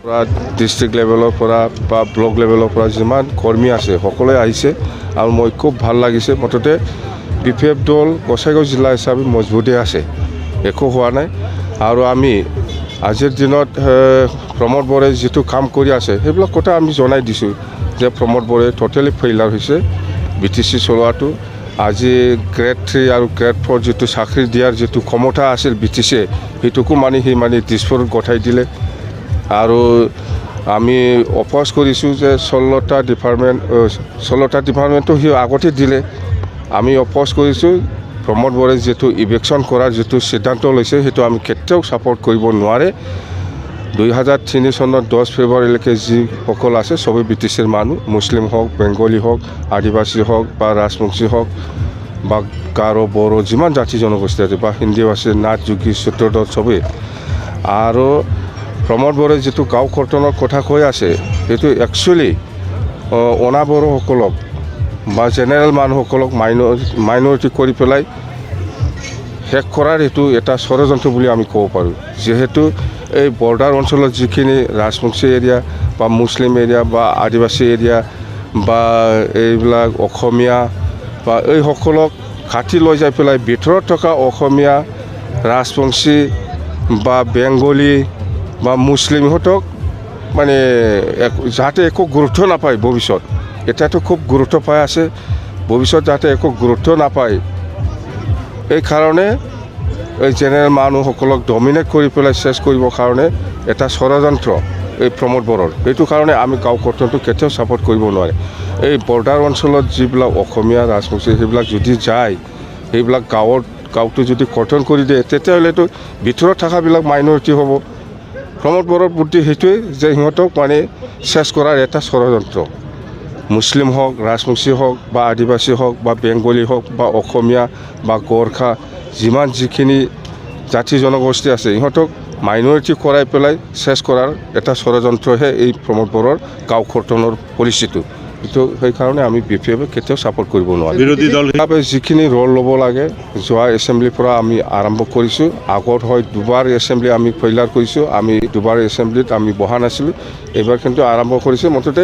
পৰা ডিষ্ট্ৰিক্ট লেভেলৰ পৰা বা ব্লক লেভেলৰ পৰা যিমান কৰ্মী আছে সকলোৱে আহিছে আৰু মই খুব ভাল লাগিছে। মুঠতে BPF দল গোসাইগাঁও জিলা হিচাপে মজবুতি আছে, একো হোৱা নাই। আৰু আমি আজিৰ দিনত প্ৰমোদ বৰাই যিটো কাম কৰি আছে সেইবিলাক কথা আমি জনাই দিছোঁ যে প্ৰমোদ বৰাই টোটেলি ফেইলাৰ হৈছে BTC চলোৱাটো। আজি গ্ৰেড 3 আৰু গ্ৰেড 4 যিটো চাকৰি দিয়াৰ যিটো ক্ষমতা আছিল BTCয়ে সেইটোকো সি দিছপুৰত গঠাই দিলে। আৰু আমি অপ'জ কৰিছোঁ যে 16টা ডিপাৰ্টমেণ্টটো সি আগতে দিলে। আমি অপ'জ কৰিছোঁ প্ৰমোদ বৰাই যিটো ইভেকশ্যন কৰাৰ যিটো সিদ্ধান্ত লৈছে সেইটো আমি কেতিয়াও ছাপৰ্ট কৰিব নোৱাৰে। 2003 চনৰ 10 ফেব্ৰুৱাৰীলৈকে যিসকল আছে চবেই BTCৰ মানুহ, মুছলিম হওক, বেংগলী হওক, আদিবাসী হওক বা ৰাজবংশী হওক বা গাৰো, বড়ো যিমান জাতি জনগোষ্ঠী আছে বা হিন্দীও আছে, নাথ, যোগী, সূত্ৰধৰ চবেই। আৰু প্ৰমোদ বৰাই যিটো গাঁও কৰ্তনৰ কথা কৈ আছে সেইটো একচুৱেলি অনাবড়োসকলক বা জেনেৰেল মানুহসকলক মাইনৰিটি কৰি পেলাই শেষ কৰাৰ এইটো এটা ষড়যন্ত্ৰ বুলি আমি ক'ব পাৰোঁ। যিহেতু এই বৰ্ডাৰ অঞ্চলত যিখিনি ৰাজবংশী এৰিয়া বা মুছলিম এৰিয়া বা আদিবাসী এৰিয়া বা এইবিলাক অসমীয়া বা এইসকলক কাটি লৈ যাই পেলাই ভিতৰত থকা অসমীয়া, ৰাজবংশী বা বেংগলী বা মুছলিমহঁতক যাতে একো গুৰুত্ব নাপায় ভৱিষ্যত, এতিয়াতো খুব গুৰুত্ব পাই আছে, ভৱিষ্যত যাতে একো গুৰুত্ব নাপায় এই কাৰণে এই জেনেৰেল মানুহসকলক ডমিনেট কৰি পেলাই চেছ কৰিবৰ কাৰণে এটা ষড়যন্ত্ৰ এই প্ৰমোদ বড়োৰ। সেইটো কাৰণে আমি গাঁও কৰ্তনটো কেতিয়াও ছাপৰ্ট কৰিব নোৱাৰে। এই বৰ্ডাৰ অঞ্চলত যিবিলাক অসমীয়া, ৰাজবংশী সেইবিলাক যদি যায়, সেইবিলাক গাঁৱটো যদি কৰ্তন কৰি দিয়ে তেতিয়াহ'লেতো ভিতৰত থকাবিলাক মাইনৰিটি হ'ব। প্ৰমোদ বড়োৰ বুদ্ধি সেইটোৱে যে সিহঁতক চেছ কৰাৰ এটা ষড়যন্ত্ৰ। মুছলিম হওক, ৰাজবংশী হওক বা আদিবাসী হওক বা বেংগলী হওক বা অসমীয়া বা গোৰ্খা যিখিনি জাতি জনগোষ্ঠী আছে সিহঁতক মাইনৰিটি কৰাই পেলাই চেছ কৰাৰ এটা ষড়যন্ত্ৰহে এই প্ৰমোদ বড়োৰ গাঁও কৰ্তনৰ পলিচিটো। কিন্তু সেইকাৰণে আমি BPF কেতিয়াও ছাপৰ্ট কৰিব নোৱাৰোঁ। বিৰোধী দল হিচাপে যিখিনি ৰ'ল ল'ব লাগে যোৱা এছেম্বলিৰ পৰা আমি আৰম্ভ কৰিছোঁ। আগত হয় দুবাৰ এছেম্বলি আমি ফেইলাৰ কৰিছোঁ, আমি দুবাৰ এছেম্বলিত আমি বহা নাছিলোঁ, এইবাৰ কিন্তু আৰম্ভ কৰিছোঁ। মুঠতে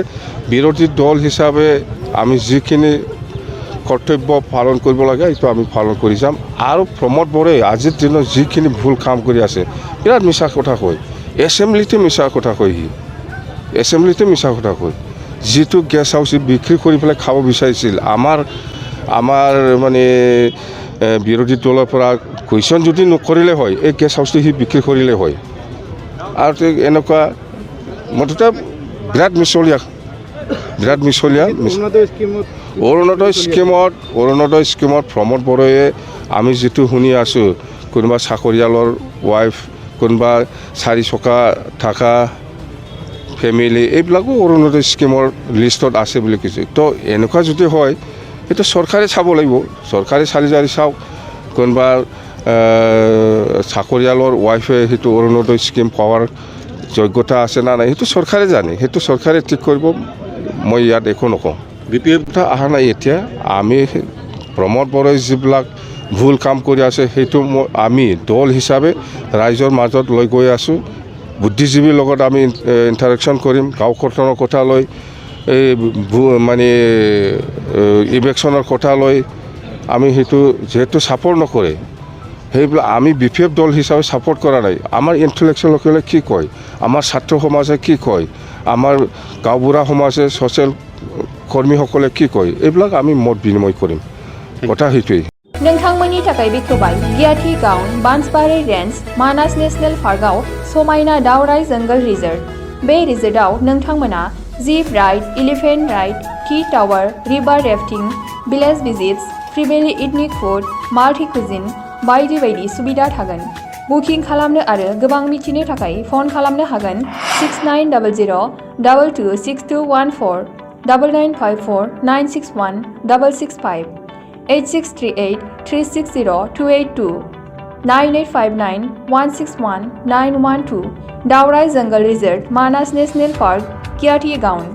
বিৰোধী দল হিচাপে আমি যিখিনি কৰ্তব্য পালন কৰিব লাগে এইটো আমি পালন কৰি যাম। আৰু প্ৰমোদ বড়োই আজিৰ দিনত যিখিনি ভুল কাম কৰি আছে বিৰাট মিছা কথা কয়, এছেম্বলিতে মিছা কথা কয়, এছেম্বলিতে মিছা কথা কয়। যিটো গেছ হাউচ বিক্ৰী কৰি পেলাই খাব বিচাৰিছিল, আমাৰ বিৰোধী দলৰ পৰা কুৱেশ্যন যদি নকৰিলে হয় এই গেছ হাউচটো সি বিক্ৰী কৰিলে হয়। আৰু এনেকুৱা মুঠতে বিৰাট মিছলীয়া অৰুণোদয় স্কিমত প্ৰমোদ বড়োয়ে আমি যিটো শুনি আছোঁ কোনোবা চাকৰিয়ালৰ ৱাইফ, কোনোবা 4 চকা থকা ফেমিলি এইবিলাকো অৰুণোদয় স্কিমৰ লিষ্টত আছে বুলি কৈছে। তো এনেকুৱা যদি হয় সেইটো চৰকাৰে চাব লাগিব, চৰকাৰে চালি জাৰি চাওক কোনোবা চাকৰিয়ালৰ ৱাইফে সেইটো অৰুণোদয় স্কিম পোৱাৰ যোগ্যতা আছে না নাই সেইটো চৰকাৰে জানে, সেইটো চৰকাৰে ঠিক কৰিব। মই ইয়াত একো নকওঁ। BPF কথা অহা নাই এতিয়া। আমি প্ৰমোদ বড়োই যিবিলাক ভুল কাম কৰি আছে সেইটো আমি দল হিচাপে ৰাইজৰ মাজত লৈ গৈ আছোঁ। বুদ্ধিজীৱীৰ লগত আমি ইণ্টাৰেকশ্যন কৰিম। গাঁও কৰ্তনৰ কথা লৈ, এই ইভেকশ্যনৰ কথা লৈ আমি সেইটো যিহেতু ছাপৰ্ট নকৰে সেইবিলাক আমি BPF দল হিচাপে ছাপৰ্ট কৰা নাই। আমাৰ ইণ্টেলেকচুৱেলসকলে কি কয়, আমাৰ ছাত্ৰ সমাজে কি কয়, আমাৰ গাঁওবুঢ়া সমাজে, ছ'চিয়েল কৰ্মীসকলে কি কয় এইবিলাক আমি মত বিনিময় কৰিম। কথা সেইটোৱেই। नोंथांमोननि थाखाय बेखेवबाय गियाथि गाउन बांसबारि रेन्ज मानास नेशनेल पार्कआव समायना दावराइ जंगल रिजर्ट। बे रिजर्टआव नोंथांमोना zip ride, elephant ride, tea tower, river rafting, village visits, फ्रिबेलि इथनिक फुड, माल्टि कुजिन बायदि बायदि सुबिदा थागोन। बुकिं खालामनो आरो गोबां मिथिनो थाखाय फन खालामनो हागोन 6900 226214 9954 961 665 8638 360 282 9859 161 912 दावराइ जंगल रिजर्ट मानास नेशनेल पार्क गियाथि गाउन।